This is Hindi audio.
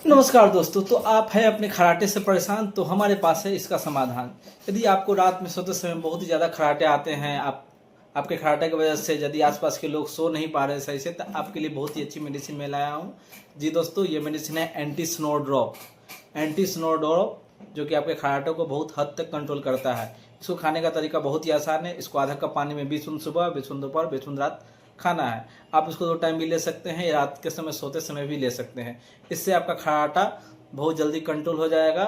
नमस्कार दोस्तों। तो आप हैं अपने खर्राटे से परेशान, तो हमारे पास है इसका समाधान। यदि आपको रात में सोते समय बहुत ही ज़्यादा खर्राटे आते हैं, आपके खर्राटे की वजह से यदि आसपास के लोग सो नहीं पा रहे सही से, तो आपके लिए बहुत ही अच्छी मेडिसिन मैं लाया हूँ। जी दोस्तों, ये मेडिसिन है anti snow drop. Anti snow drop जो कि आपके खर्राटों को बहुत हद तक कंट्रोल करता है। इसको खाने का तरीका बहुत ही आसान है। इसको आधा कप पानी में 20 सुबह, 20 दोपहर, 20 रात खाना है। आप इसको 2 टाइम भी ले सकते हैं या रात के समय सोते समय भी ले सकते हैं। इससे आपका खर्राटा बहुत जल्दी कंट्रोल हो जाएगा।